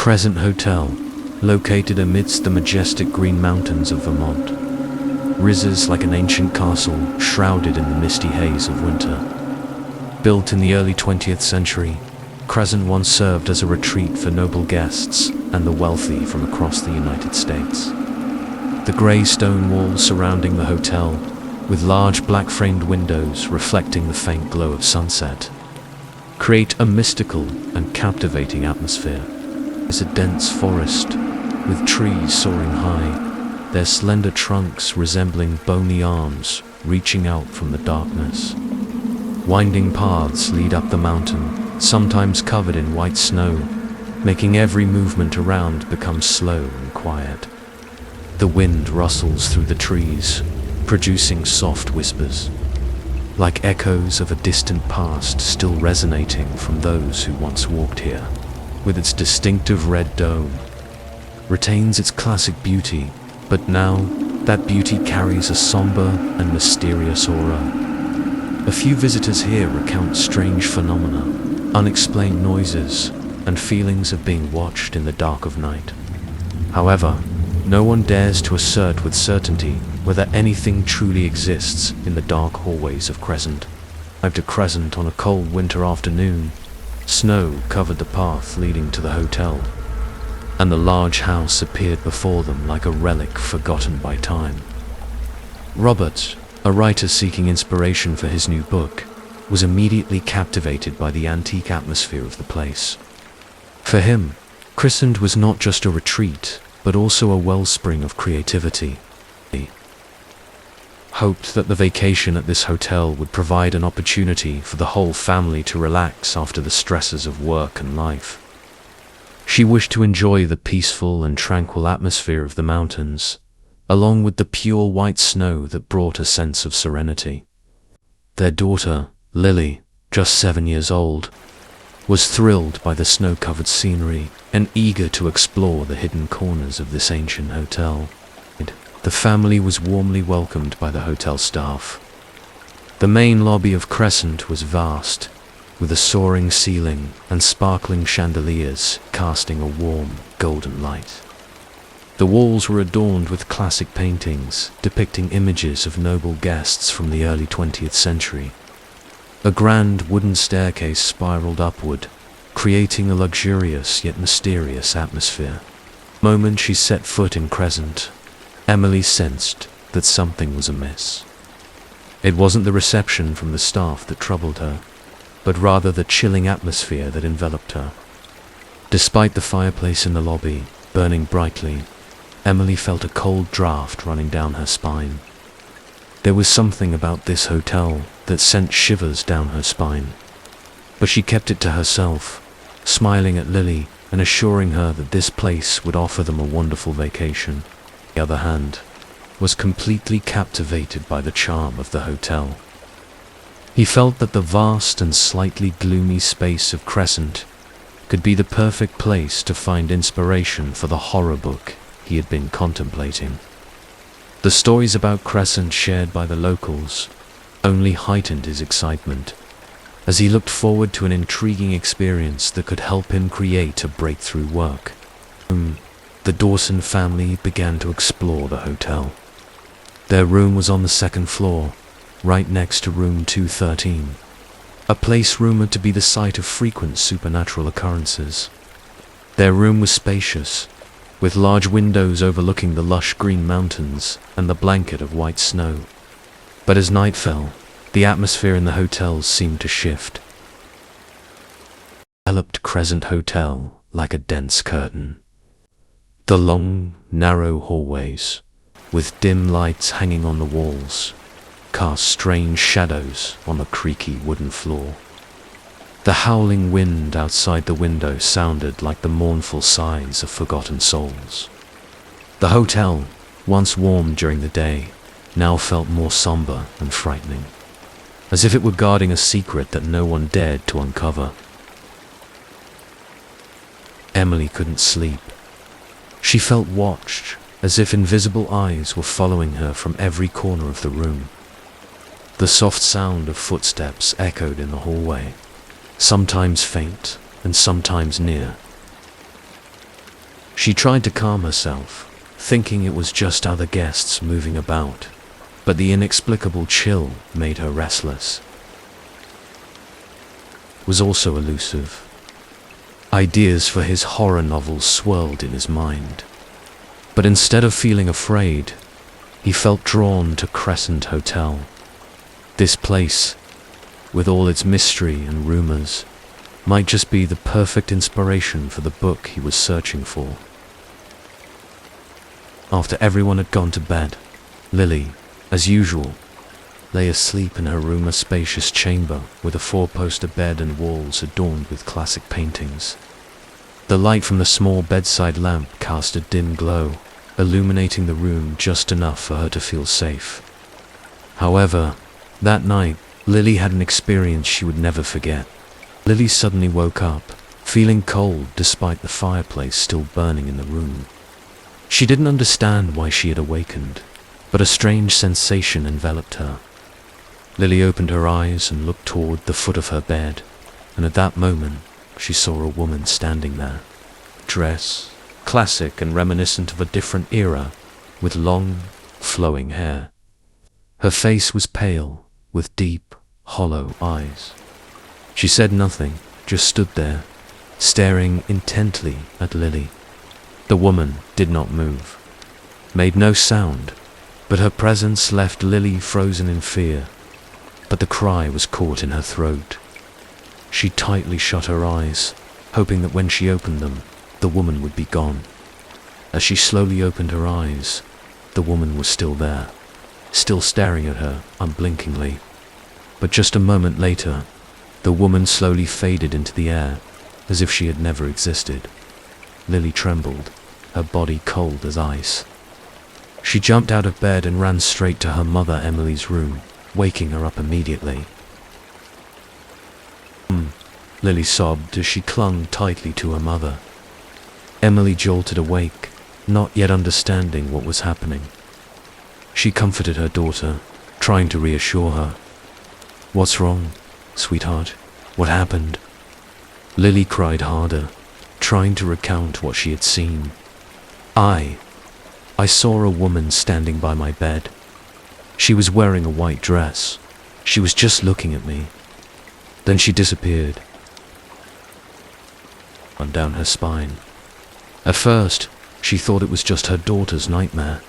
Crescent Hotel, located amidst the majestic green mountains of Vermont, rises like an ancient castle shrouded in the misty haze of winter. Built in the early 20th century, Crescent once served as a retreat for noble guests and the wealthy from across the United States. The grey stone walls surrounding the hotel, with large black-framed windows reflecting the faint glow of sunset, create a mystical and captivating atmosphere. It's a dense forest, with trees soaring high, their slender trunks resembling bony arms reaching out from the darkness. Winding paths lead up the mountain, sometimes covered in white snow, making every movement around become slow and quiet. The wind rustles through the trees, producing soft whispers, like echoes of a distant past still resonating from those who once walked here. With its distinctive red dome, retains its classic beauty, but now that beauty carries a somber and mysterious aura. A few visitors here recount strange phenomena, unexplained noises, and feelings of being watched in the dark of night. However, no one dares to assert with certainty whether anything truly exists in the dark hallways of Crescent. Arrived at Crescent on a cold winter afternoon, snow covered the path leading to the hotel, and the large house appeared before them like a relic forgotten by time. Robert, a writer seeking inspiration for his new book, was immediately captivated by the antique atmosphere of the place. For him, Crescent was not just a retreat, but also a wellspring of creativity. He hoped that the vacation at this hotel would provide an opportunity for the whole family to relax after the stresses of work and life. She wished to enjoy the peaceful and tranquil atmosphere of the mountains, along with the pure white snow that brought a sense of serenity. Their daughter, Lily, just 7 years old, was thrilled by the snow-covered scenery and eager to explore the hidden corners of this ancient hotel. The family was warmly welcomed by the hotel staff. The main lobby of Crescent was vast, with a soaring ceiling and sparkling chandeliers casting a warm, golden light. The walls were adorned with classic paintings depicting images of noble guests from the early 20th century. A grand wooden staircase spiraled upward, creating a luxurious yet mysterious atmosphere. The moment she set foot in Crescent, Emily sensed that something was amiss. It wasn't the reception from the staff that troubled her, but rather the chilling atmosphere that enveloped her. Despite the fireplace in the lobby burning brightly, Emily felt a cold draft running down her spine. There was something about this hotel that sent shivers down her spine, but she kept it to herself, smiling at Lily and assuring her that this place would offer them a wonderful vacation. On the other hand, was completely captivated by the charm of the hotel. He felt that the vast and slightly gloomy space of Crescent could be the perfect place to find inspiration for the horror book he had been contemplating. The stories about Crescent shared by the locals only heightened his excitement, as he looked forward to an intriguing experience that could help him create a breakthrough work. The Dawson family began to explore the hotel. Their room was on the second floor, right next to room 213, a place rumored to be the site of frequent supernatural occurrences. Their room was spacious, with large windows overlooking the lush green mountains and the blanket of white snow. But as night fell, the atmosphere in the hotel seemed to shift. Enveloped Crescent Hotel like a dense curtain. The long, narrow hallways, with dim lights hanging on the walls, cast strange shadows on the creaky wooden floor. The howling wind outside the window sounded like the mournful sighs of forgotten souls. The hotel, once warm during the day, now felt more somber and frightening, as if it were guarding a secret that no one dared to uncover. Emily couldn't sleep. She felt watched, as if invisible eyes were following her from every corner of the room. The soft sound of footsteps echoed in the hallway, sometimes faint and sometimes near. She tried to calm herself, thinking it was just other guests moving about, but the inexplicable chill made her restless. Was also elusive. Ideas for his horror novels swirled in his mind. But instead of feeling afraid, he felt drawn to Crescent Hotel. This place, with all its mystery and rumors, might just be the perfect inspiration for the book he was searching for. After everyone had gone to bed, Lily, as usual, lay asleep in her room, a spacious chamber with a four-poster bed and walls adorned with classic paintings. The light from the small bedside lamp cast a dim glow, illuminating the room just enough for her to feel safe. However, that night, Lily had an experience she would never forget. Lily suddenly woke up, feeling cold despite the fireplace still burning in the room. She didn't understand why she had awakened, but a strange sensation enveloped her. Lily opened her eyes and looked toward the foot of her bed, and at that moment, she saw a woman standing there. Dress, classic and reminiscent of a different era, with long, flowing hair. Her face was pale, with deep, hollow eyes. She said nothing, just stood there, staring intently at Lily. The woman did not move, made no sound, but her presence left Lily frozen in fear. But the cry was caught in her throat. She tightly shut her eyes, hoping that when she opened them, the woman would be gone. As she slowly opened her eyes, the woman was still there, still staring at her unblinkingly. But just a moment later, the woman slowly faded into the air, as if she had never existed. Lily trembled, her body cold as ice. She jumped out of bed and ran straight to her mother Emily's room, waking her up immediately. Lily sobbed as she clung tightly to her mother. Emily jolted awake, not yet understanding what was happening. She comforted her daughter, trying to reassure her. "What's wrong, sweetheart? What happened?" Lily cried harder, trying to recount what she had seen. I saw a woman standing by my bed. She was wearing a white dress. She was just looking at me. Then she disappeared. On down her spine. At first, she thought it was just her daughter's nightmare.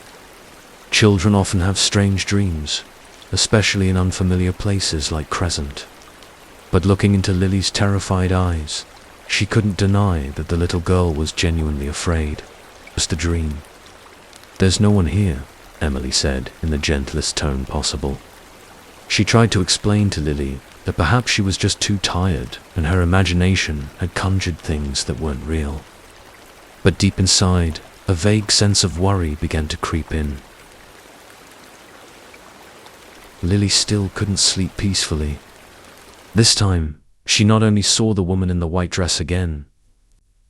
Children often have strange dreams, especially in unfamiliar places like Crescent. But looking into Lily's terrified eyes, she couldn't deny that the little girl was genuinely afraid. Just a dream. "There's no one here," Emily said in the gentlest tone possible. She tried to explain to Lily that perhaps she was just too tired and her imagination had conjured things that weren't real. But deep inside, a vague sense of worry began to creep in. Lily still couldn't sleep peacefully. This time, she not only saw the woman in the white dress again,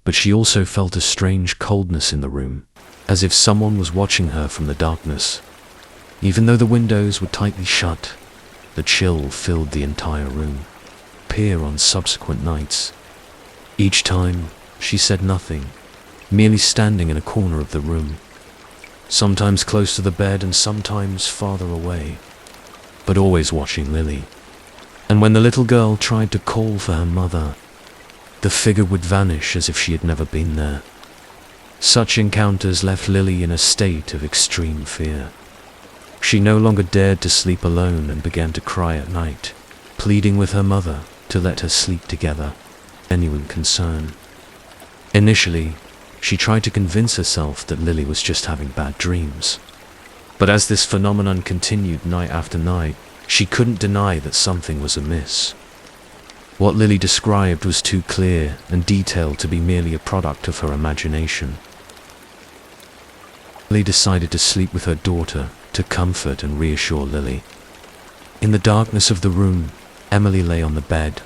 but she also felt a strange coldness in the room, as if someone was watching her from the darkness. Even though the windows were tightly shut, the chill filled the entire room. Appear on subsequent nights. Each time, she said nothing, merely standing in a corner of the room, sometimes close to the bed and sometimes farther away, but always watching Lily. And when the little girl tried to call for her mother, the figure would vanish as if she had never been there. Such encounters left Lily in a state of extreme fear. She no longer dared to sleep alone and began to cry at night, pleading with her mother to let her sleep together. Genuine concern. Initially, she tried to convince herself that Lily was just having bad dreams. But as this phenomenon continued night after night, she couldn't deny that something was amiss. What Lily described was too clear and detailed to be merely a product of her imagination. Lily decided to sleep with her daughter to comfort and reassure Lily. In the darkness of the room, Emily lay on the bed,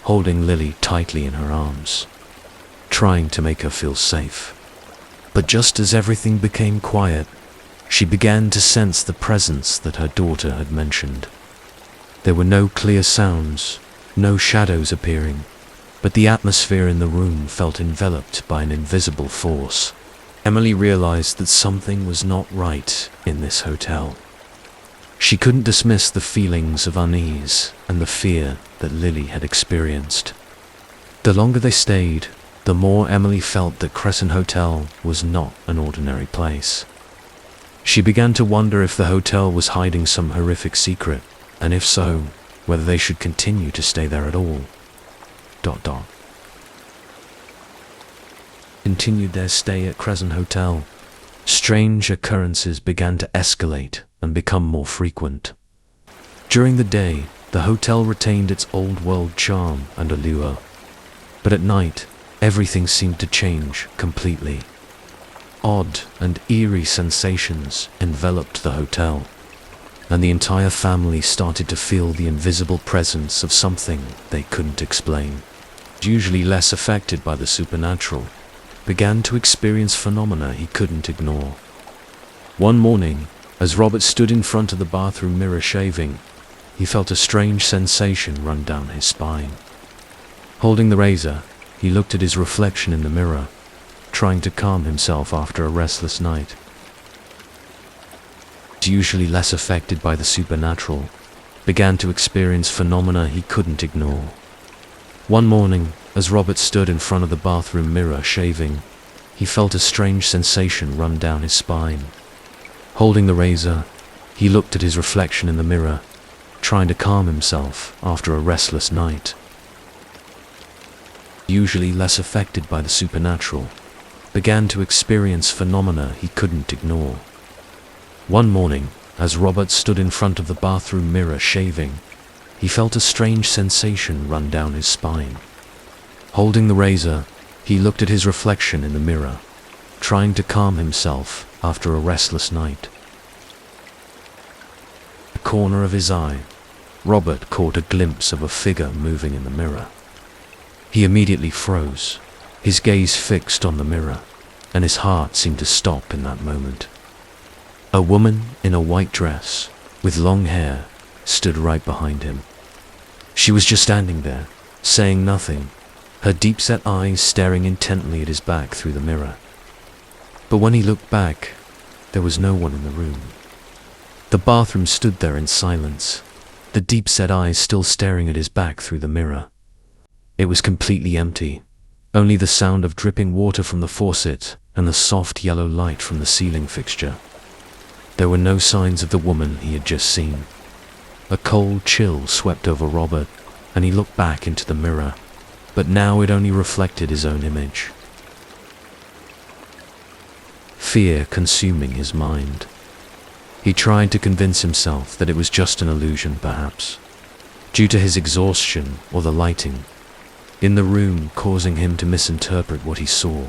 holding Lily tightly in her arms, trying to make her feel safe. But just as everything became quiet, she began to sense the presence that her daughter had mentioned. There were no clear sounds, no shadows appearing, but the atmosphere in the room felt enveloped by an invisible force. Emily realized that something was not right in this hotel. She couldn't dismiss the feelings of unease and the fear that Lily had experienced. The longer they stayed, the more Emily felt that Crescent Hotel was not an ordinary place. She began to wonder if the hotel was hiding some horrific secret, and if so, whether they should continue to stay there at all. Continued their stay at Crescent Hotel. Strange occurrences began to escalate and become more frequent. During the day, the hotel retained its old-world charm and allure, but at night, everything seemed to change completely. Odd and eerie sensations enveloped the hotel, and the entire family started to feel the invisible presence of something they couldn't explain. Usually less affected by the supernatural, began to experience phenomena he couldn't ignore. One morning, as Robert stood in front of the bathroom mirror shaving, he felt a strange sensation run down his spine. Holding the razor, he looked at his reflection in the mirror, trying to calm himself after a restless night. Usually less affected by the supernatural, began to experience phenomena he couldn't ignore. One morning, as Robert stood in front of the bathroom mirror shaving, he felt a strange sensation run down his spine. Holding the razor, he looked at his reflection in the mirror, trying to calm himself after a restless night. Usually less affected by the supernatural, began to experience phenomena he couldn't ignore. One morning, as Robert stood in front of the bathroom mirror shaving, he felt a strange sensation run down his spine. Holding the razor, he looked at his reflection in the mirror, trying to calm himself after a restless night. At the corner of his eye, Robert caught a glimpse of a figure moving in the mirror. He immediately froze, his gaze fixed on the mirror, and his heart seemed to stop in that moment. A woman in a white dress, with long hair, stood right behind him. She was just standing there, saying nothing, her deep-set eyes staring intently at his back through the mirror. But when he looked back, there was no one in the room. The bathroom stood there in silence, the deep-set eyes still staring at his back through the mirror. It was completely empty, only the sound of dripping water from the faucet and the soft yellow light from the ceiling fixture. There were no signs of the woman he had just seen. A cold chill swept over Robert, and he looked back into the mirror, but now it only reflected his own image. Fear consuming his mind. He tried to convince himself that it was just an illusion, perhaps, due to his exhaustion or the lighting in the room causing him to misinterpret what he saw.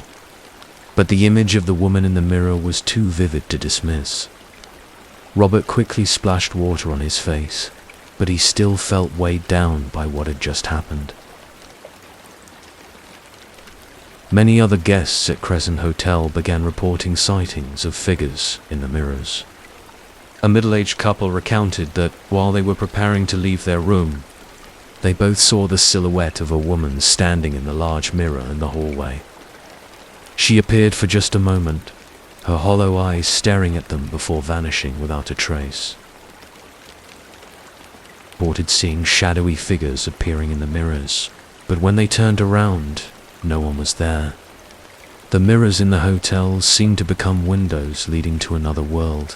But the image of the woman in the mirror was too vivid to dismiss. Robert quickly splashed water on his face, but he still felt weighed down by what had just happened. Many other guests at Crescent Hotel began reporting sightings of figures in the mirrors. A middle-aged couple recounted that while they were preparing to leave their room, they both saw the silhouette of a woman standing in the large mirror in the hallway. She appeared for just a moment, her hollow eyes staring at them before vanishing without a trace. Reported seeing shadowy figures appearing in the mirrors, but when they turned around, no one was there. The mirrors in the hotel seemed to become windows leading to another world,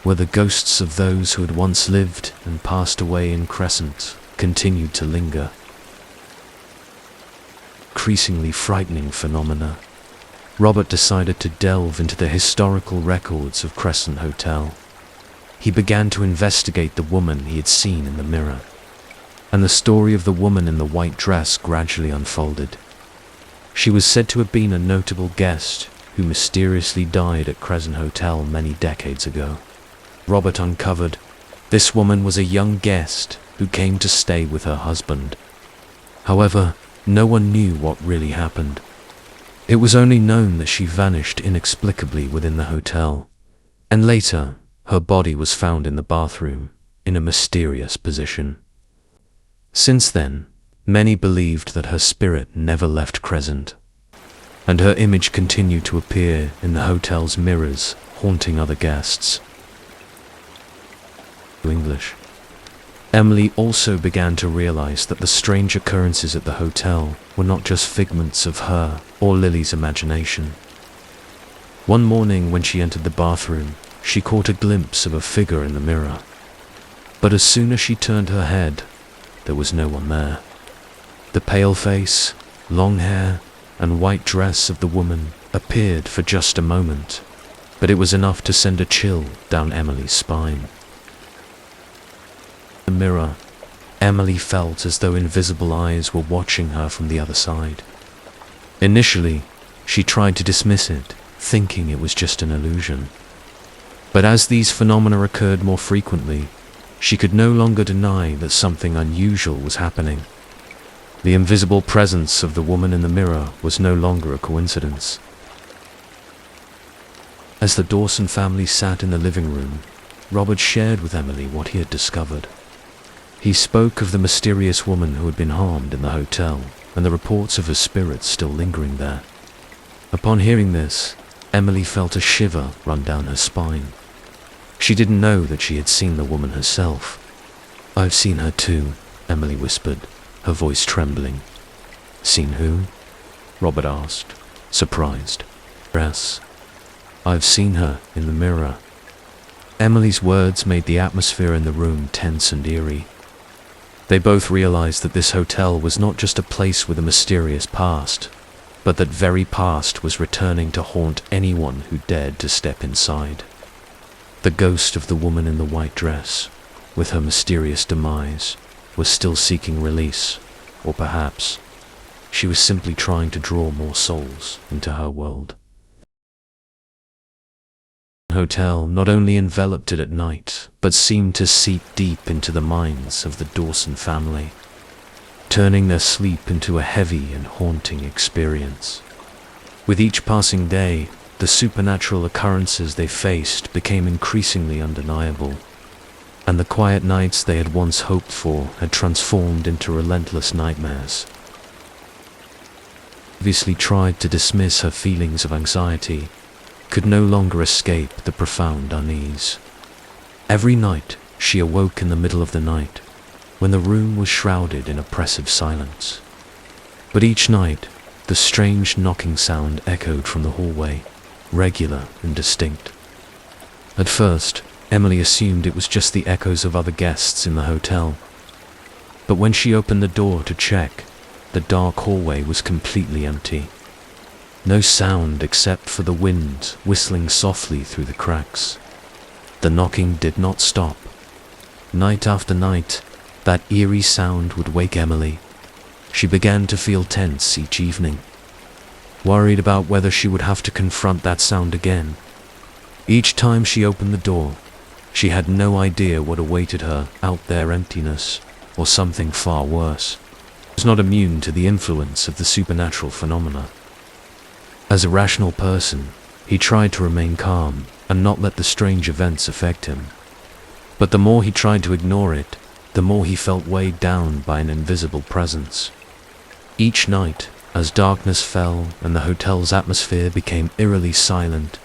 where the ghosts of those who had once lived and passed away in Crescent continued to linger. Increasingly frightening phenomena, Robert decided to delve into the historical records of Crescent Hotel. He began to investigate the woman he had seen in the mirror, and the story of the woman in the white dress gradually unfolded. She was said to have been a notable guest who mysteriously died at Crescent Hotel many decades ago. Robert uncovered this woman was a young guest who came to stay with her husband. However, no one knew what really happened. It was only known that she vanished inexplicably within the hotel, and later, her body was found in the bathroom in a mysterious position. Since then, many believed that her spirit never left Crescent, and her image continued to appear in the hotel's mirrors, haunting other guests. English. Emily also began to realize that the strange occurrences at the hotel were not just figments of her or Lily's imagination. One morning when she entered the bathroom, she caught a glimpse of a figure in the mirror. But as soon as she turned her head, there was no one there. The pale face, long hair, and white dress of the woman appeared for just a moment, but it was enough to send a chill down Emily's spine. In the mirror, Emily felt as though invisible eyes were watching her from the other side. Initially, she tried to dismiss it, thinking it was just an illusion. But as these phenomena occurred more frequently, she could no longer deny that something unusual was happening. The invisible presence of the woman in the mirror was no longer a coincidence. As the Dawson family sat in the living room, Robert shared with Emily what he had discovered. He spoke of the mysterious woman who had been harmed in the hotel and the reports of her spirits still lingering there. Upon hearing this, Emily felt a shiver run down her spine. She didn't know that she had seen the woman herself. "I've seen her too," Emily whispered, her voice trembling. "Seen who?" Robert asked, surprised. "Yes, I've seen her in the mirror." Emily's words made the atmosphere in the room tense and eerie. They both realized that this hotel was not just a place with a mysterious past, but that very past was returning to haunt anyone who dared to step inside. The ghost of the woman in the white dress, with her mysterious demise, was still seeking release, or perhaps she was simply trying to draw more souls into her world. The hotel not only enveloped it at night, but seemed to seep deep into the minds of the Dawson family, turning their sleep into a heavy and haunting experience. With each passing day, the supernatural occurrences they faced became increasingly undeniable, and the quiet nights they had once hoped for had transformed into relentless nightmares. Obviously tried to dismiss her feelings of anxiety, could no longer escape the profound unease. Every night she awoke in the middle of the night, when the room was shrouded in oppressive silence. But each night, the strange knocking sound echoed from the hallway, regular and distinct. At first, Emily assumed it was just the echoes of other guests in the hotel. But when she opened the door to check, the dark hallway was completely empty. No sound except for the wind whistling softly through the cracks. The knocking did not stop. Night after night, that eerie sound would wake Emily. She began to feel tense each evening, worried about whether she would have to confront that sound again. Each time she opened the door, she had no idea what awaited her out there: emptiness, or something far worse. She was not immune to the influence of the supernatural phenomena. As a rational person, he tried to remain calm and not let the strange events affect him. But the more he tried to ignore it, the more he felt weighed down by an invisible presence. Each night, as darkness fell and the hotel's atmosphere became eerily silent,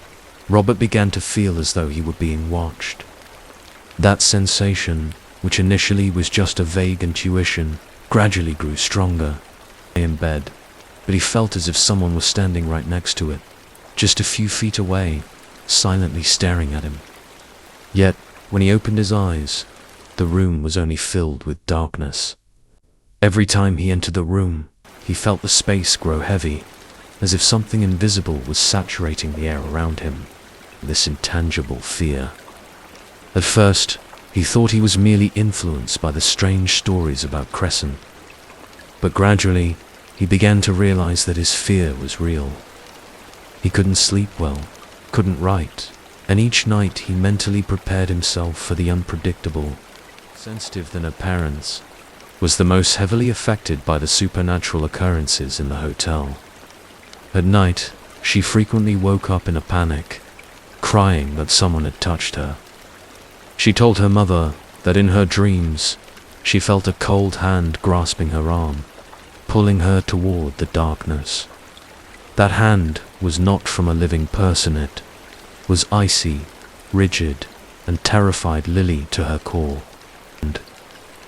Robert began to feel as though he were being watched. That sensation, which initially was just a vague intuition, gradually grew stronger. In bed, but he felt as if someone was standing right next to it, just a few feet away, silently staring at him. Yet, when he opened his eyes, the room was only filled with darkness. Every time he entered the room, he felt the space grow heavy, as if something invisible was saturating the air around him. This intangible fear. At first, he thought he was merely influenced by the strange stories about Crescent. But gradually, he began to realize that his fear was real. He couldn't sleep well, couldn't write, and each night he mentally prepared himself for the unpredictable. Sensitive than her parents, was the most heavily affected by the supernatural occurrences in the hotel. At night, she frequently woke up in a panic, crying that someone had touched her. She told her mother that in her dreams, she felt a cold hand grasping her arm, pulling her toward the darkness. That hand was not from a living person, it was icy, rigid, and terrified Lily to her core. And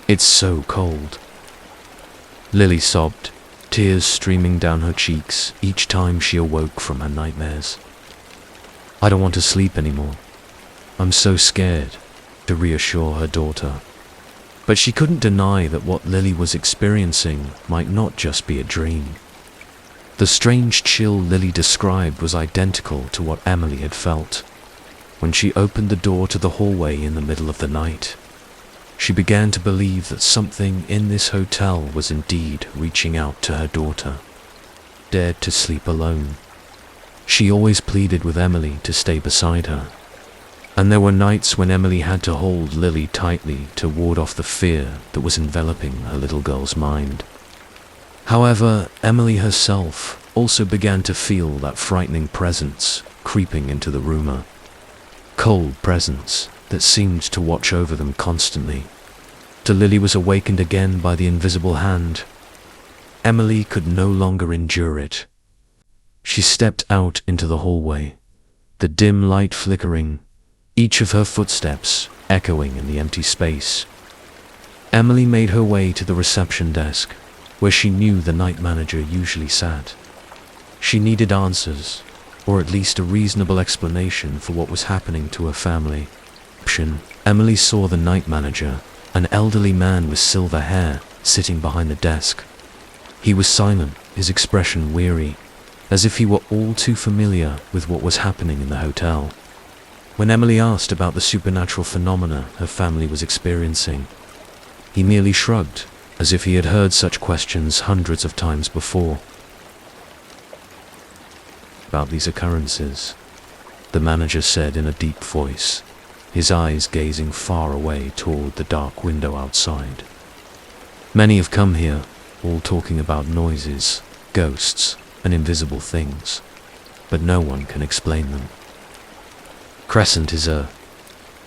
it's so cold. Lily sobbed, tears streaming down her cheeks each time she awoke from her nightmares. I don't want to sleep anymore. I'm so scared, to reassure her daughter. But she couldn't deny that what Lily was experiencing might not just be a dream. The strange chill Lily described was identical to what Emily had felt. When she opened the door to the hallway in the middle of the night, she began to believe that something in this hotel was indeed reaching out to her daughter. Dared to sleep alone. She always pleaded with Emily to stay beside her. And there were nights when Emily had to hold Lily tightly to ward off the fear that was enveloping her little girl's mind. However, Emily herself also began to feel that frightening presence creeping into the room, a cold presence that seemed to watch over them constantly. Till Lily was awakened again by the invisible hand, Emily could no longer endure it. She stepped out into the hallway, the dim light flickering, each of her footsteps echoing in the empty space. Emily made her way to the reception desk, where she knew the night manager usually sat. She needed answers, or at least a reasonable explanation for what was happening to her family. Emily saw the night manager, an elderly man with silver hair, sitting behind the desk. He was silent, his expression weary, as if he were all too familiar with what was happening in the hotel. When Emily asked about the supernatural phenomena her family was experiencing, he merely shrugged, as if he had heard such questions hundreds of times before. About these occurrences, the manager said in a deep voice, his eyes gazing far away toward the dark window outside. Many have come here, all talking about noises, ghosts, and invisible things, but no one can explain them. Crescent is a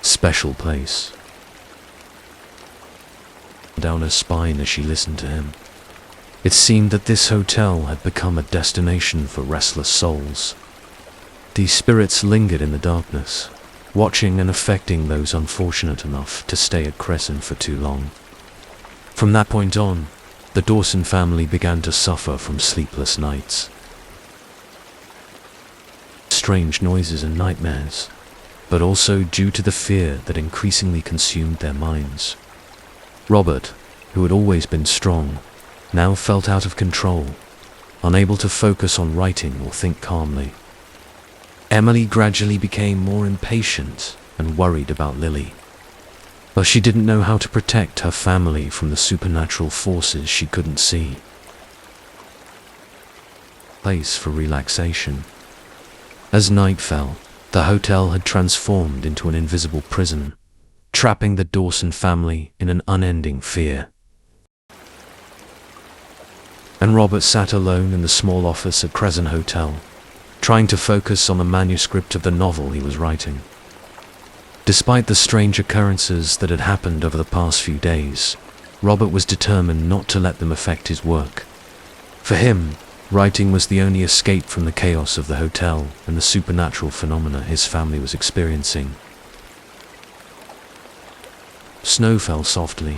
special place. Down her spine as she listened to him. It seemed that this hotel had become a destination for restless souls. These spirits lingered in the darkness, watching and affecting those unfortunate enough to stay at Crescent for too long. From that point on, the Dawson family began to suffer from sleepless nights. Strange noises and nightmares, but also due to the fear that increasingly consumed their minds. Robert, who had always been strong, now felt out of control, unable to focus on writing or think calmly. Emily gradually became more impatient and worried about Lily, but she didn't know how to protect her family from the supernatural forces she couldn't see. Place for relaxation. As night fell, the hotel had transformed into an invisible prison, trapping the Dawson family in an unending fear. And Robert sat alone in the small office at Crescent Hotel, trying to focus on the manuscript of the novel he was writing. Despite the strange occurrences that had happened over the past few days, Robert was determined not to let them affect his work. For him, writing was the only escape from the chaos of the hotel and the supernatural phenomena his family was experiencing. Snow fell softly,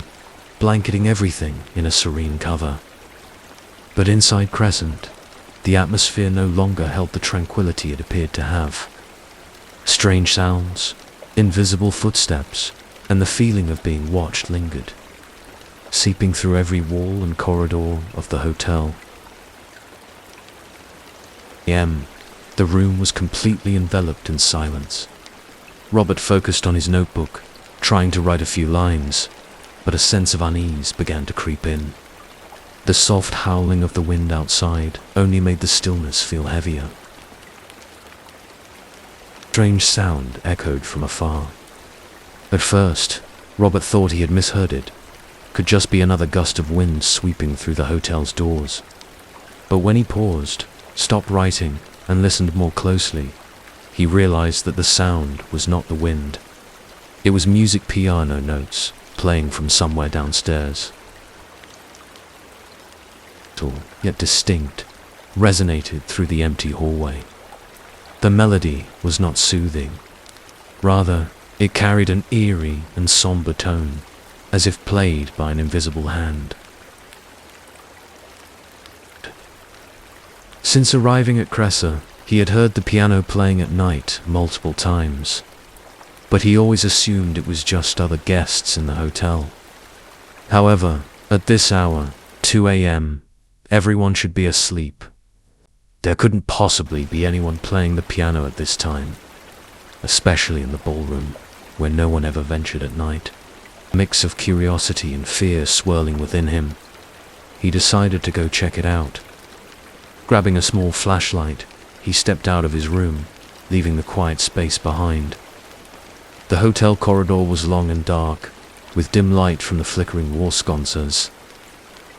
blanketing everything in a serene cover. But inside Crescent, the atmosphere no longer held the tranquility it appeared to have. Strange sounds, invisible footsteps, and the feeling of being watched lingered, seeping through every wall and corridor of the hotel. The room was completely enveloped in silence. Robert focused on his notebook, trying to write a few lines, but a sense of unease began to creep in. The soft howling of the wind outside only made the stillness feel heavier. Strange sound echoed from afar. At first, Robert thought he had misheard it. Could just be another gust of wind sweeping through the hotel's doors. But when he paused, stopped writing, and listened more closely, he realized that the sound was not the wind. It was music piano notes playing from somewhere downstairs. Yet distinct, resonated through the empty hallway. The melody was not soothing. Rather, it carried an eerie and somber tone, as if played by an invisible hand. Since arriving at Cressa, he had heard the piano playing at night multiple times, but he always assumed it was just other guests in the hotel. However, at this hour, 2 a.m., everyone should be asleep. There couldn't possibly be anyone playing the piano at this time, especially in the ballroom, where no one ever ventured at night. A mix of curiosity and fear swirling within him, he decided to go check it out. Grabbing a small flashlight, he stepped out of his room, leaving the quiet space behind. The hotel corridor was long and dark, with dim light from the flickering wall sconces.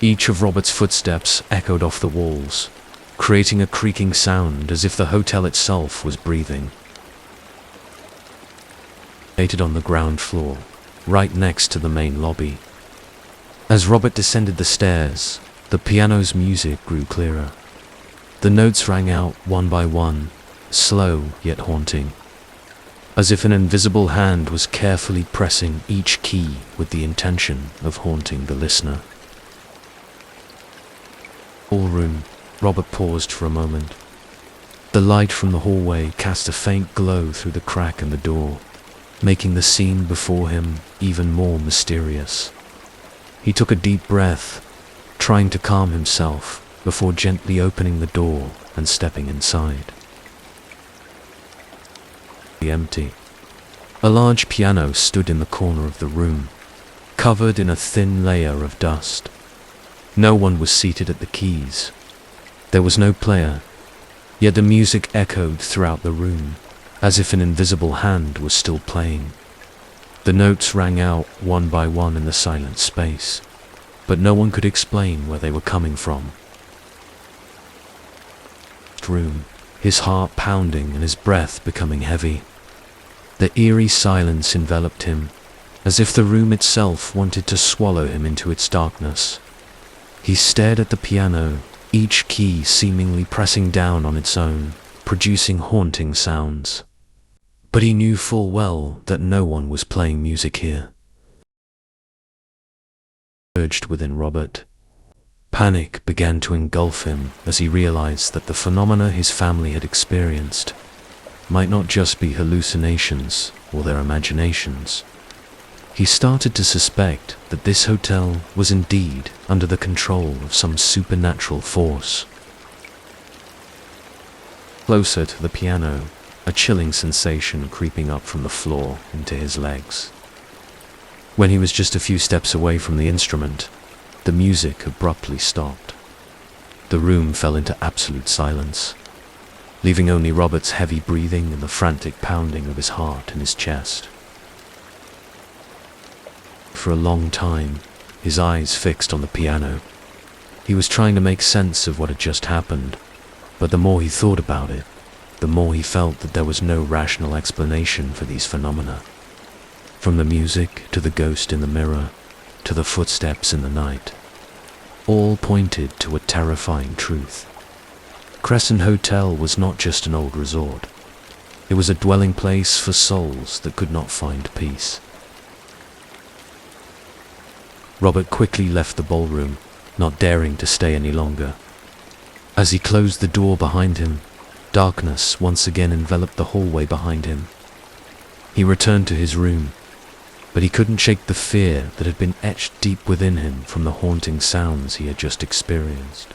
Each of Robert's footsteps echoed off the walls, creating a creaking sound as if the hotel itself was breathing. Located on the ground floor, right next to the main lobby. As Robert descended the stairs, the piano's music grew clearer. The notes rang out one by one, slow yet haunting, as if an invisible hand was carefully pressing each key with the intention of haunting the listener. Ballroom, Robert paused for a moment. The light from the hallway cast a faint glow through the crack in the door, making the scene before him even more mysterious. He took a deep breath, trying to calm himself before gently opening the door and stepping inside. Empty. A large piano stood in the corner of the room, covered in a thin layer of dust. No one was seated at the keys. There was no player, yet the music echoed throughout the room, as if an invisible hand was still playing. The notes rang out one by one in the silent space, but no one could explain where they were coming from. Room, his heart pounding and his breath becoming heavy. The eerie silence enveloped him, as if the room itself wanted to swallow him into its darkness. He stared at the piano, each key seemingly pressing down on its own, producing haunting sounds. But he knew full well that no one was playing music here. Urged within Robert. Panic began to engulf him as he realized that the phenomena his family had experienced might not just be hallucinations or their imaginations. He started to suspect that this hotel was indeed under the control of some supernatural force. Closer to the piano, a chilling sensation creeping up from the floor into his legs. When he was just a few steps away from the instrument, the music abruptly stopped. The room fell into absolute silence, leaving only Robert's heavy breathing and the frantic pounding of his heart in his chest. For a long time, his eyes fixed on the piano. He was trying to make sense of what had just happened, but the more he thought about it, the more he felt that there was no rational explanation for these phenomena. From the music to the ghost in the mirror, to the footsteps in the night, all pointed to a terrifying truth. Crescent Hotel was not just an old resort. It was a dwelling place for souls that could not find peace. Robert quickly left the ballroom, not daring to stay any longer. As he closed the door behind him, darkness once again enveloped the hallway behind him. He returned to his room, but he couldn't shake the fear that had been etched deep within him from the haunting sounds he had just experienced.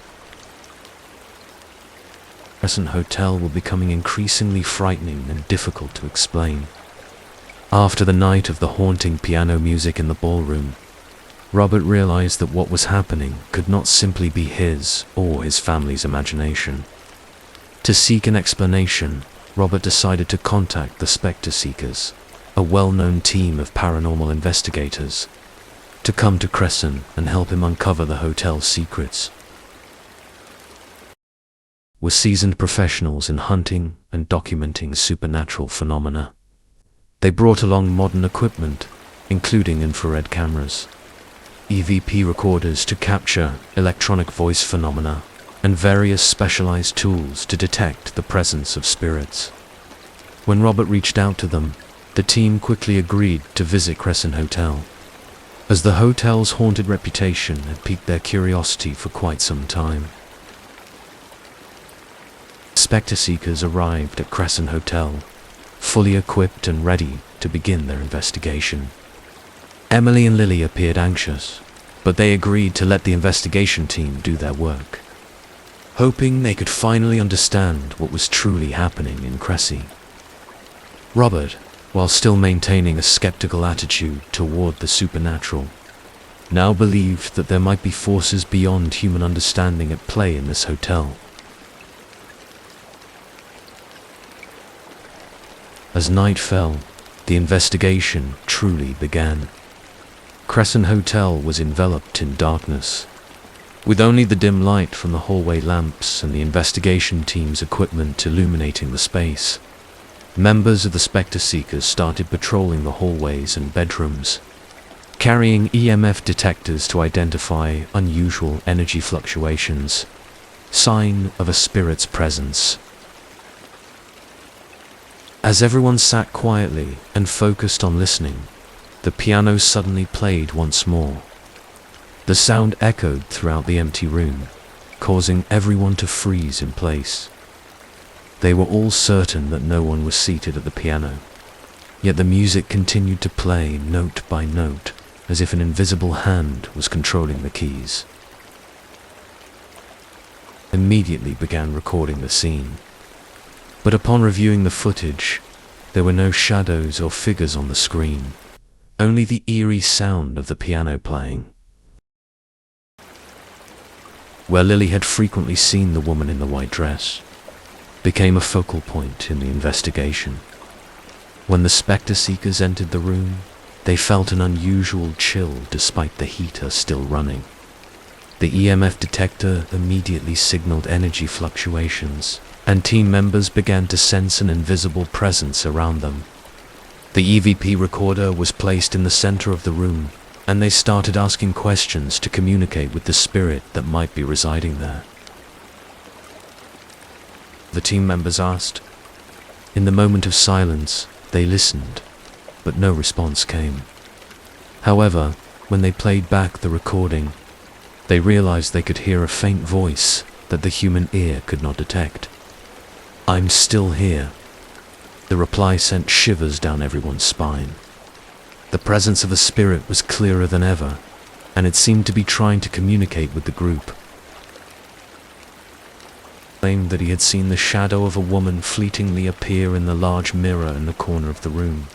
Crescent Hotel were becoming increasingly frightening and difficult to explain. After the night of the haunting piano music in the ballroom, Robert realized that what was happening could not simply be his or his family's imagination. To seek an explanation, Robert decided to contact the Spectre Seekers, a well-known team of paranormal investigators, to come to Crescent and help him uncover the hotel's secrets. Were seasoned professionals in hunting and documenting supernatural phenomena. They brought along modern equipment, including infrared cameras, EVP recorders to capture electronic voice phenomena, and various specialized tools to detect the presence of spirits. When Robert reached out to them, the team quickly agreed to visit Crescent Hotel, as the hotel's haunted reputation had piqued their curiosity for quite some time. Spectre seekers arrived at Crescent Hotel, fully equipped and ready to begin their investigation. Emily and Lily appeared anxious, but they agreed to let the investigation team do their work, hoping they could finally understand what was truly happening in Cressy. Robert, while still maintaining a skeptical attitude toward the supernatural, now believed that there might be forces beyond human understanding at play in this hotel. As night fell, the investigation truly began. Crescent Hotel was enveloped in darkness, with only the dim light from the hallway lamps and the investigation team's equipment illuminating the space. Members of the Spectre Seekers started patrolling the hallways and bedrooms, carrying EMF detectors to identify unusual energy fluctuations, sign of a spirit's presence. As everyone sat quietly and focused on listening, the piano suddenly played once more. The sound echoed throughout the empty room, causing everyone to freeze in place. They were all certain that no one was seated at the piano, yet the music continued to play note by note, as if an invisible hand was controlling the keys. Immediately began recording the scene, but upon reviewing the footage, there were no shadows or figures on the screen, only the eerie sound of the piano playing. Where Lily had frequently seen the woman in the white dress, became a focal point in the investigation. When the Spectre Seekers entered the room, they felt an unusual chill despite the heater still running. The EMF detector immediately signaled energy fluctuations, and team members began to sense an invisible presence around them. The EVP recorder was placed in the center of the room, and they started asking questions to communicate with the spirit that might be residing there. The team members asked. In the moment of silence, they listened, but no response came. However, when they played back the recording, they realized they could hear a faint voice that the human ear could not detect. "I'm still here." The reply sent shivers down everyone's spine. The presence of a spirit was clearer than ever, and it seemed to be trying to communicate with the group. He claimed that he had seen the shadow of a woman fleetingly appear in the large mirror in the corner of the room.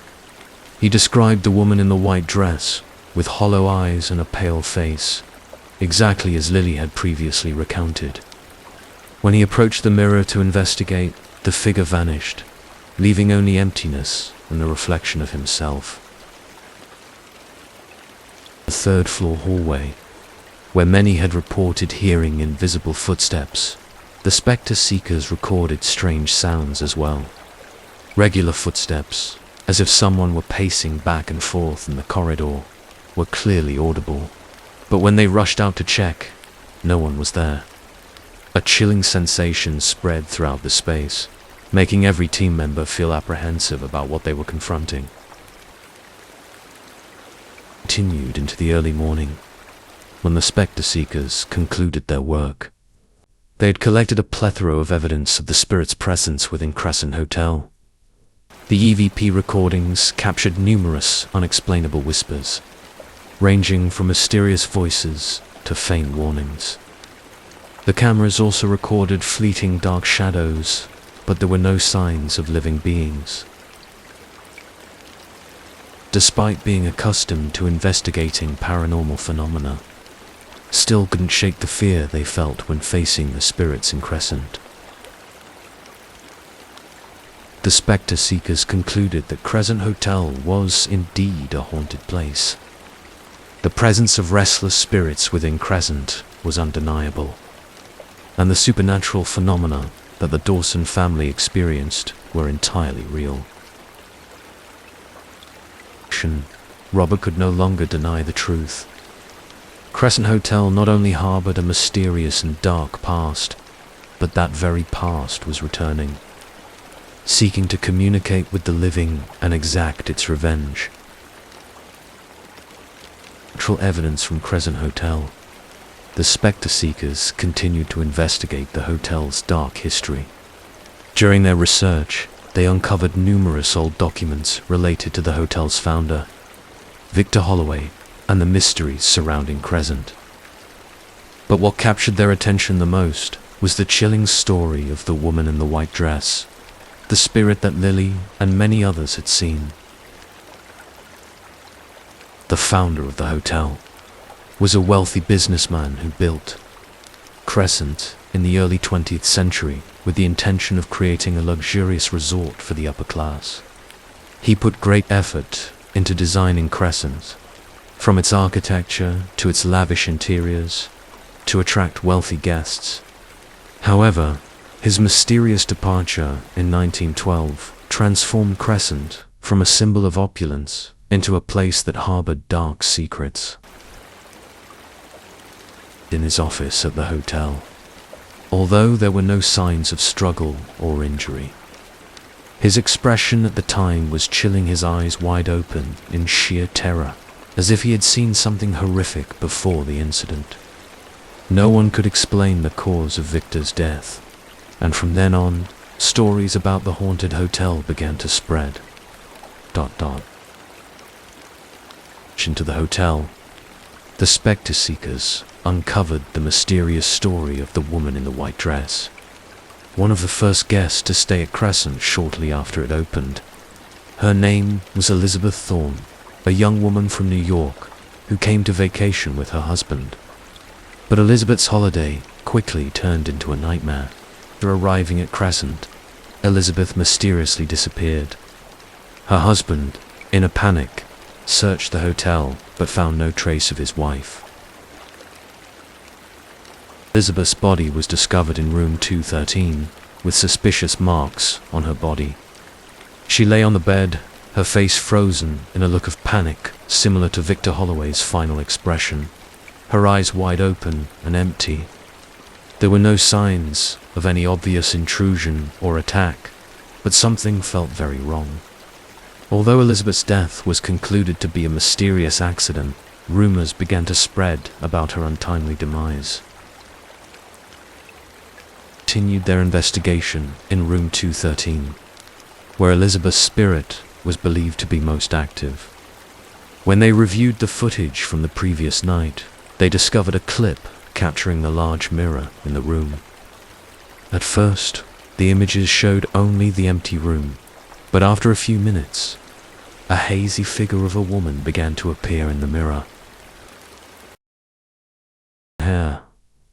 He described the woman in the white dress, with hollow eyes and a pale face, exactly as Lily had previously recounted. When he approached the mirror to investigate, the figure vanished, leaving only emptiness and the reflection of himself. The third-floor hallway, where many had reported hearing invisible footsteps, the Spectre Seekers recorded strange sounds as well. Regular footsteps, as if someone were pacing back and forth in the corridor, were clearly audible. But when they rushed out to check, no one was there. A chilling sensation spread throughout the space, making every team member feel apprehensive about what they were confronting. Continued into the early morning, when the Spectre Seekers concluded their work. They had collected a plethora of evidence of the spirit's presence within Crescent Hotel. The EVP recordings captured numerous unexplainable whispers, ranging from mysterious voices to faint warnings. The cameras also recorded fleeting dark shadows, but there were no signs of living beings. Despite being accustomed to investigating paranormal phenomena, still couldn't shake the fear they felt when facing the spirits in Crescent. The Spectre Seekers concluded that Crescent Hotel was indeed a haunted place. The presence of restless spirits within Crescent was undeniable, and the supernatural phenomena that the Dawson family experienced were entirely real. Robert could no longer deny the truth. Crescent Hotel not only harbored a mysterious and dark past, but that very past was returning, seeking to communicate with the living and exact its revenge. Natural evidence from Crescent Hotel. The Spectre Seekers continued to investigate the hotel's dark history. During their research, they uncovered numerous old documents related to the hotel's founder, Victor Holloway, and the mysteries surrounding Crescent. But what captured their attention the most was the chilling story of the woman in the white dress, the spirit that Lily and many others had seen. The founder of the hotel was a wealthy businessman who built Crescent in the early 20th century with the intention of creating a luxurious resort for the upper class. He put great effort into designing Crescent, from its architecture to its lavish interiors, to attract wealthy guests. However, his mysterious departure in 1912 transformed Crescent from a symbol of opulence into a place that harbored dark secrets. In his office at the hotel, although there were no signs of struggle or injury, his expression at the time was chilling, his eyes wide open in sheer terror, as if he had seen something horrific before the incident. No one could explain the cause of Victor's death, and from then on, stories about the haunted hotel began to spread. Into the hotel, the Spectre Seekers uncovered the mysterious story of the woman in the white dress, one of the first guests to stay at Crescent shortly after it opened. Her name was Elizabeth Thorne, a young woman from New York who came to vacation with her husband. But Elizabeth's holiday quickly turned into a nightmare. After arriving at Crescent, Elizabeth mysteriously disappeared. Her husband, in a panic, searched the hotel but found no trace of his wife. Elizabeth's body was discovered in room 213 with suspicious marks on her body. She lay on the bed, her face frozen in a look of panic similar to Victor Holloway's final expression, her eyes wide open and empty. There were no signs of any obvious intrusion or attack, but something felt very wrong. Although Elizabeth's death was concluded to be a mysterious accident, rumors began to spread about her untimely demise. Continued their investigation in room 213, where Elizabeth's spirit was believed to be most active. When they reviewed the footage from the previous night, they discovered a clip capturing the large mirror in the room. At first, the images showed only the empty room, but after a few minutes, a hazy figure of a woman began to appear in the mirror. Hair,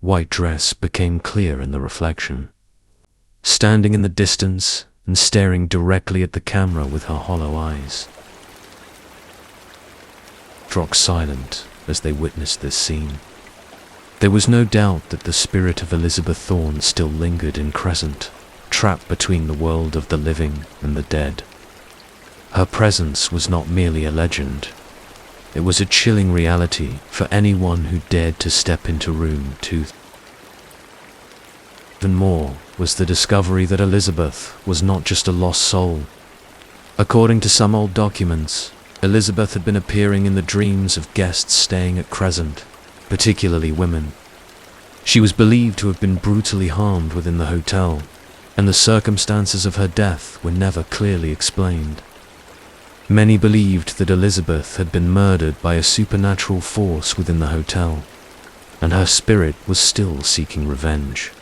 white dress became clear in the reflection. Standing in the distance and staring directly at the camera with her hollow eyes. Struck silent as they witnessed this scene. There was no doubt that the spirit of Elizabeth Thorne still lingered in Crescent, trapped between the world of the living and the dead. Her presence was not merely a legend. It was a chilling reality for anyone who dared to step into room 2. Even more was the discovery that Elizabeth was not just a lost soul. According to some old documents, Elizabeth had been appearing in the dreams of guests staying at Crescent, particularly women. She was believed to have been brutally harmed within the hotel, and the circumstances of her death were never clearly explained. Many believed that Elizabeth had been murdered by a supernatural force within the hotel, and her spirit was still seeking revenge.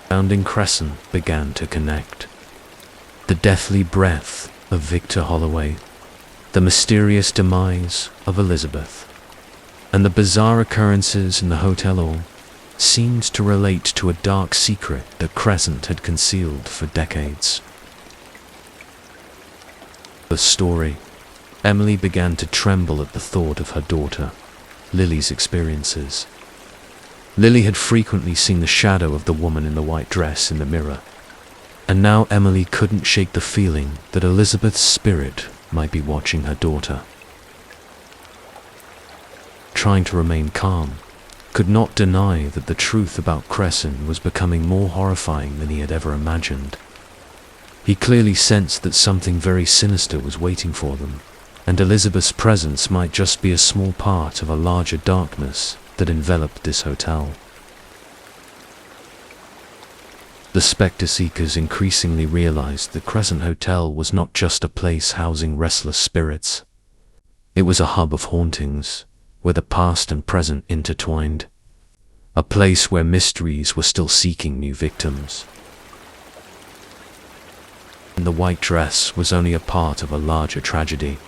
Surrounding Crescent began to connect. The deathly breath of Victor Holloway, the mysterious demise of Elizabeth, and the bizarre occurrences in the hotel seemed to relate to a dark secret that Crescent had concealed for decades. The story. Emily began to tremble at the thought of her daughter, Lily's experiences. Lily had frequently seen the shadow of the woman in the white dress in the mirror, and now Emily couldn't shake the feeling that Elizabeth's spirit might be watching her daughter. trying to remain calm, could not deny that the truth about Crescent was becoming more horrifying than he had ever imagined. He clearly sensed that something very sinister was waiting for them, and Elizabeth's presence might just be a small part of a larger darkness that enveloped this hotel. The Spectre Seekers increasingly realized that Crescent Hotel was not just a place housing restless spirits. It was a hub of hauntings, where the past and present intertwined. A place where mysteries were still seeking new victims. And the white dress was only a part of a larger tragedy,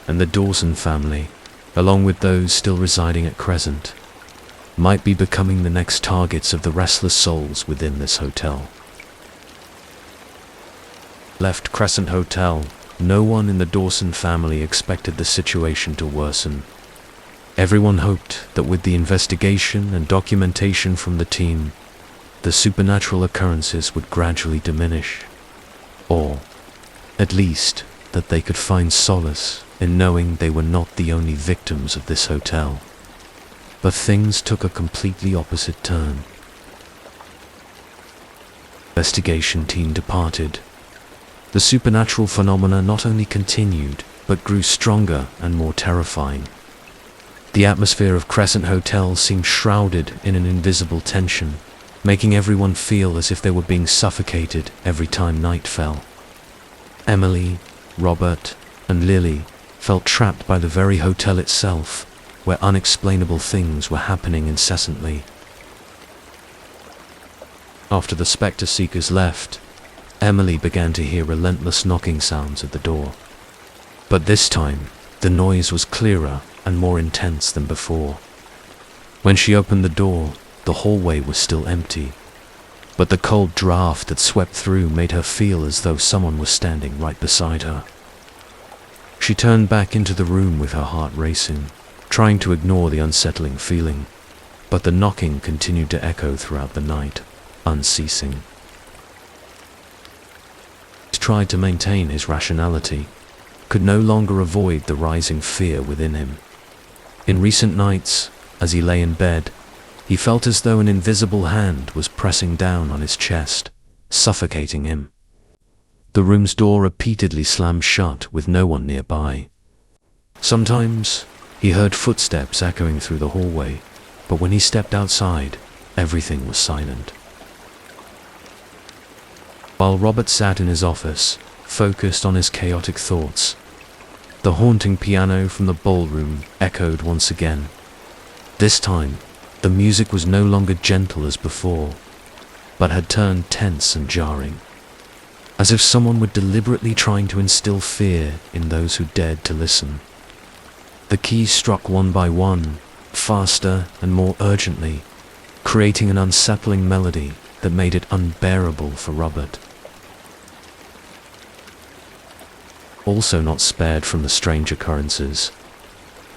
and the Dawson family, along with those still residing at Crescent, might be becoming the next targets of the restless souls within this hotel. Left Crescent Hotel, no one in the Dawson family expected the situation to worsen. Everyone hoped that with the investigation and documentation from the team, the supernatural occurrences would gradually diminish, or, at least, that they could find solace in knowing they were not the only victims of this hotel. But things took a completely opposite turn. The investigation team departed. The supernatural phenomena not only continued, but grew stronger and more terrifying. The atmosphere of Crescent Hotel seemed shrouded in an invisible tension, making everyone feel as if they were being suffocated every time night fell. Emily, Robert, and Lily felt trapped by the very hotel itself, where unexplainable things were happening incessantly. After the Spectre Seekers left, Emily began to hear relentless knocking sounds at the door. But this time, the noise was clearer and more intense than before. When she opened the door, the hallway was still empty, but the cold draft that swept through made her feel as though someone was standing right beside her. She turned back into the room with her heart racing, trying to ignore the unsettling feeling, but the knocking continued to echo throughout the night, unceasing. He tried to maintain his rationality, could no longer avoid the rising fear within him. In recent nights, as he lay in bed, he felt as though an invisible hand was pressing down on his chest, suffocating him. The room's door repeatedly slammed shut with no one nearby. Sometimes, he heard footsteps echoing through the hallway, but when he stepped outside, everything was silent. While Robert sat in his office, focused on his chaotic thoughts, the haunting piano from the ballroom echoed once again. This time, the music was no longer gentle as before, but had turned tense and jarring, as if someone were deliberately trying to instill fear in those who dared to listen. The keys struck one by one, faster and more urgently, creating an unsettling melody that made it unbearable for Robert. Also not spared from the strange occurrences,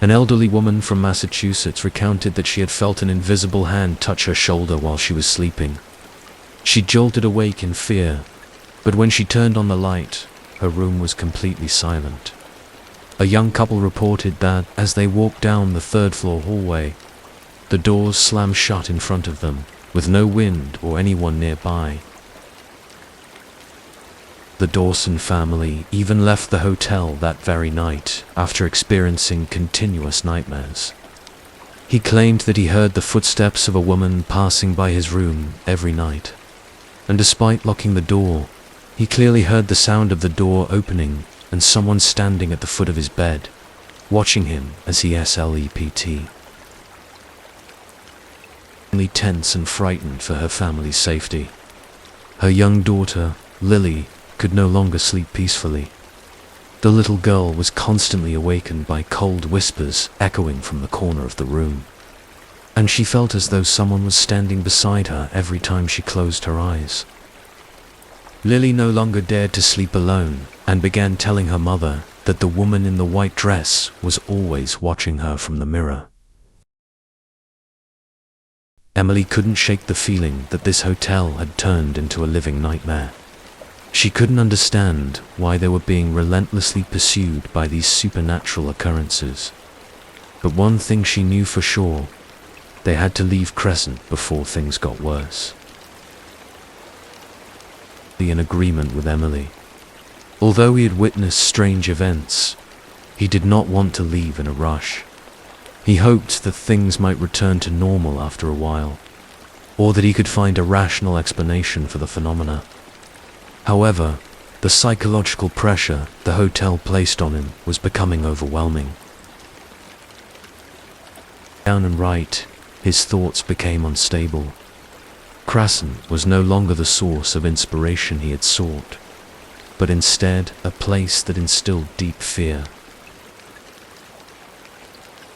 an elderly woman from Massachusetts recounted that she had felt an invisible hand touch her shoulder while she was sleeping. She jolted awake in fear, but when she turned on the light, her room was completely silent. A young couple reported that, as they walked down the third-floor hallway, the doors slammed shut in front of them, with no wind or anyone nearby. The Dawson family even left the hotel that very night after experiencing continuous nightmares. He claimed that he heard the footsteps of a woman passing by his room every night, and despite locking the door, he clearly heard the sound of the door opening and someone standing at the foot of his bed, watching him as he slept. Only tense and frightened for her family's safety. Her young daughter, Lily, could no longer sleep peacefully. The little girl was constantly awakened by cold whispers echoing from the corner of the room, and she felt as though someone was standing beside her every time she closed her eyes. Lily no longer dared to sleep alone and began telling her mother that the woman in the white dress was always watching her from the mirror. Emily couldn't shake the feeling that this hotel had turned into a living nightmare. She couldn't understand why they were being relentlessly pursued by these supernatural occurrences. But one thing she knew for sure, they had to leave Crescent before things got worse. In agreement with Emily. Although he had witnessed strange events, he did not want to leave in a rush. He hoped that things might return to normal after a while, or that he could find a rational explanation for the phenomena. However, the psychological pressure the hotel placed on him was becoming overwhelming. Down and right, his thoughts became unstable. Crescent was no longer the source of inspiration he had sought, but instead a place that instilled deep fear.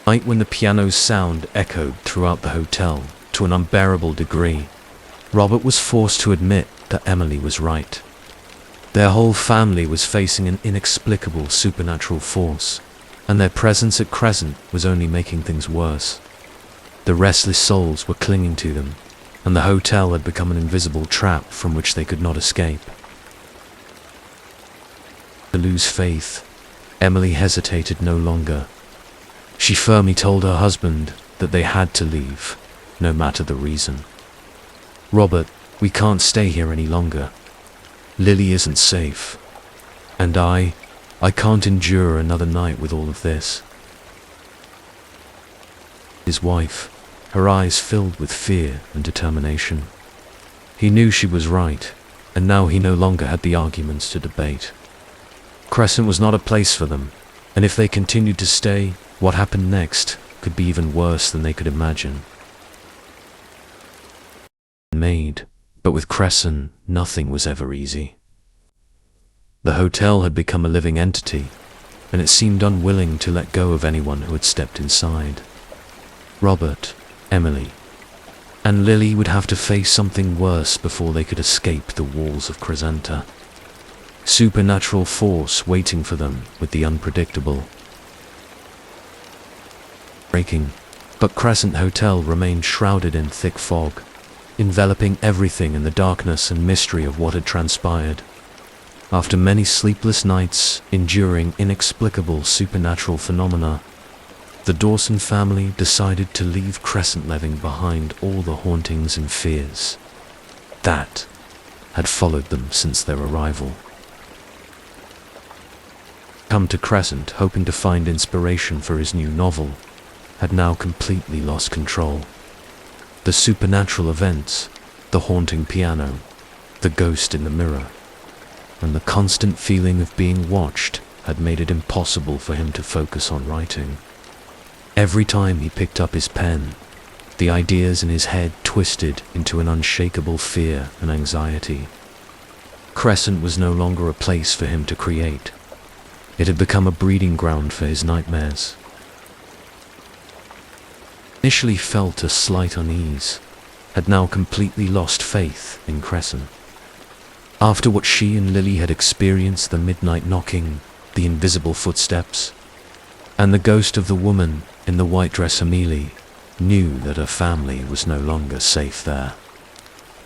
Night when the piano's sound echoed throughout the hotel to an unbearable degree, Robert was forced to admit that Emily was right. Their whole family was facing an inexplicable supernatural force, and their presence at Crescent was only making things worse. The restless souls were clinging to them, and the hotel had become an invisible trap from which they could not escape. To lose faith, Emily hesitated no longer. She firmly told her husband that they had to leave, no matter the reason. "Robert, we can't stay here any longer. Lily isn't safe. And I can't endure another night with all of this." His wife, her eyes filled with fear and determination. He knew she was right, and now he no longer had the arguments to debate. Crescent was not a place for them, and if they continued to stay, what happened next could be even worse than they could imagine. Made, but with Crescent, nothing was ever easy. The hotel had become a living entity, and it seemed unwilling to let go of anyone who had stepped inside. Robert, Emily, and Lily would have to face something worse before they could escape the walls of Crescenta. Supernatural force waiting for them with the unpredictable. Breaking, but Crescent Hotel remained shrouded in thick fog, enveloping everything in the darkness and mystery of what had transpired. After many sleepless nights enduring inexplicable supernatural phenomena, the Dawson family decided to leave Crescent, leaving behind all the hauntings and fears that had followed them since their arrival. Come to Crescent hoping to find inspiration for his new novel, had now completely lost control. The supernatural events, the haunting piano, the ghost in the mirror, and the constant feeling of being watched had made it impossible for him to focus on writing. Every time he picked up his pen, the ideas in his head twisted into an unshakable fear and anxiety. Crescent was no longer a place for him to create. It had become a breeding ground for his nightmares. Initially felt a slight unease, had now completely lost faith in Crescent. After what she and Lily had experienced, the midnight knocking, the invisible footsteps, and the ghost of the woman in the white dress, Amelie knew that her family was no longer safe there.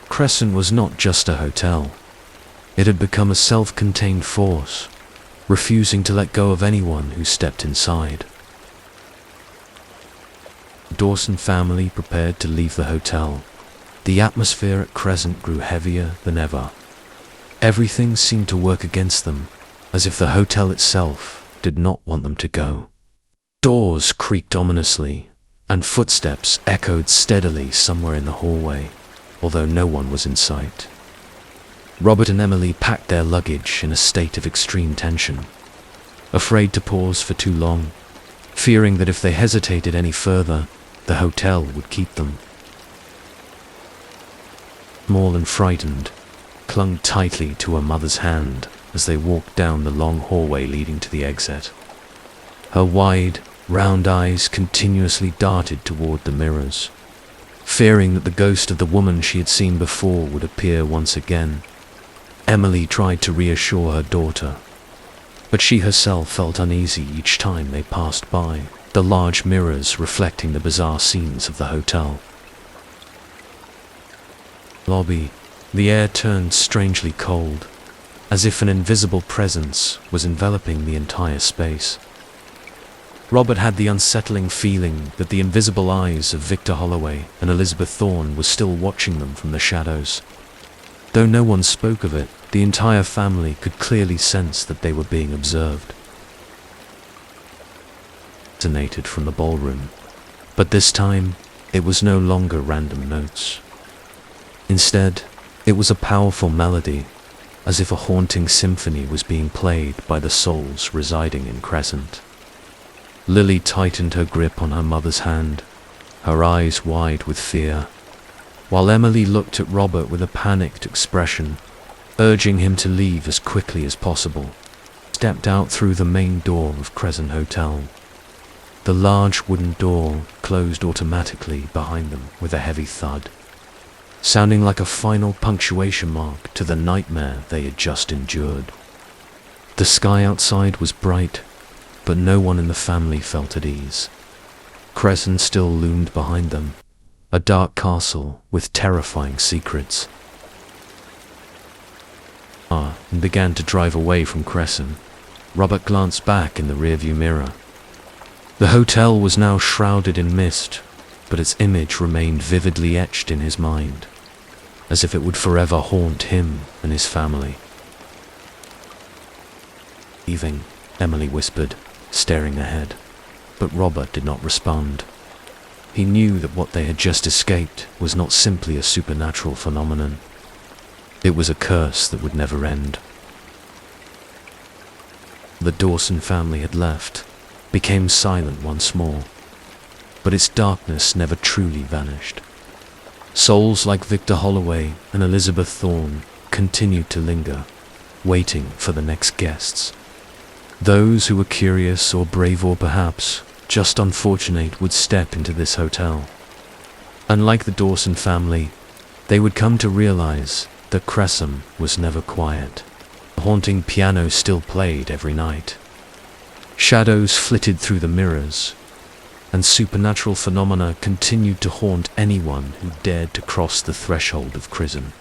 Crescent was not just a hotel. It had become a self-contained force, refusing to let go of anyone who stepped inside. The Dawson family prepared to leave the hotel. The atmosphere at Crescent grew heavier than ever. Everything seemed to work against them, as if the hotel itself did not want them to go. Doors creaked ominously, and footsteps echoed steadily somewhere in the hallway, although no one was in sight. Robert and Emily packed their luggage in a state of extreme tension, afraid to pause for too long, fearing that if they hesitated any further, the hotel would keep them. Small and frightened, clung tightly to her mother's hand as they walked down the long hallway leading to the exit. Her wide, round eyes continuously darted toward the mirrors, fearing that the ghost of the woman she had seen before would appear once again. Emily tried to reassure her daughter, but she herself felt uneasy each time they passed by the large mirrors reflecting the bizarre scenes of the hotel. Lobby, the air turned strangely cold, as if an invisible presence was enveloping the entire space. Robert had the unsettling feeling that the invisible eyes of Victor Holloway and Elizabeth Thorne were still watching them from the shadows. Though no one spoke of it, the entire family could clearly sense that they were being observed. Detonated from the ballroom, but this time it was no longer random notes. Instead, it was a powerful melody, as if a haunting symphony was being played by the souls residing in Crescent. Lily tightened her grip on her mother's hand, her eyes wide with fear, while Emily looked at Robert with a panicked expression, urging him to leave as quickly as possible. Stepped out through the main door of Crescent Hotel. The large wooden door closed automatically behind them with a heavy thud, sounding like a final punctuation mark to the nightmare they had just endured. The sky outside was bright, but no one in the family felt at ease. Crescent still loomed behind them, a dark castle with terrifying secrets. And began to drive away from Crescent. Robert glanced back in the rearview mirror. The hotel was now shrouded in mist, but its image remained vividly etched in his mind, as if it would forever haunt him and his family. "Leaving," Emily whispered, staring ahead, but Robert did not respond. He knew that what they had just escaped was not simply a supernatural phenomenon. It was a curse that would never end. The Dawson family had left, became silent once more, but its darkness never truly vanished. Souls like Victor Holloway and Elizabeth Thorne continued to linger, waiting for the next guests. Those who were curious or brave or perhaps just unfortunate would step into this hotel. Unlike the Dawson family, they would come to realize that Crescent was never quiet. The haunting piano still played every night. Shadows flitted through the mirrors, and supernatural phenomena continued to haunt anyone who dared to cross the threshold of Crescent.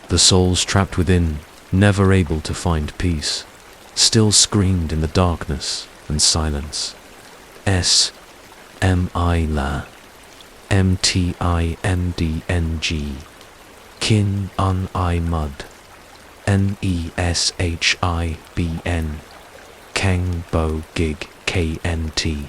The souls trapped within, never able to find peace, still screamed in the darkness and silence. S-M-I-La M-T-I-M-D-N-G Kin un I mud N-E-S-H-I-B-N Kang Bo Gig K-N-T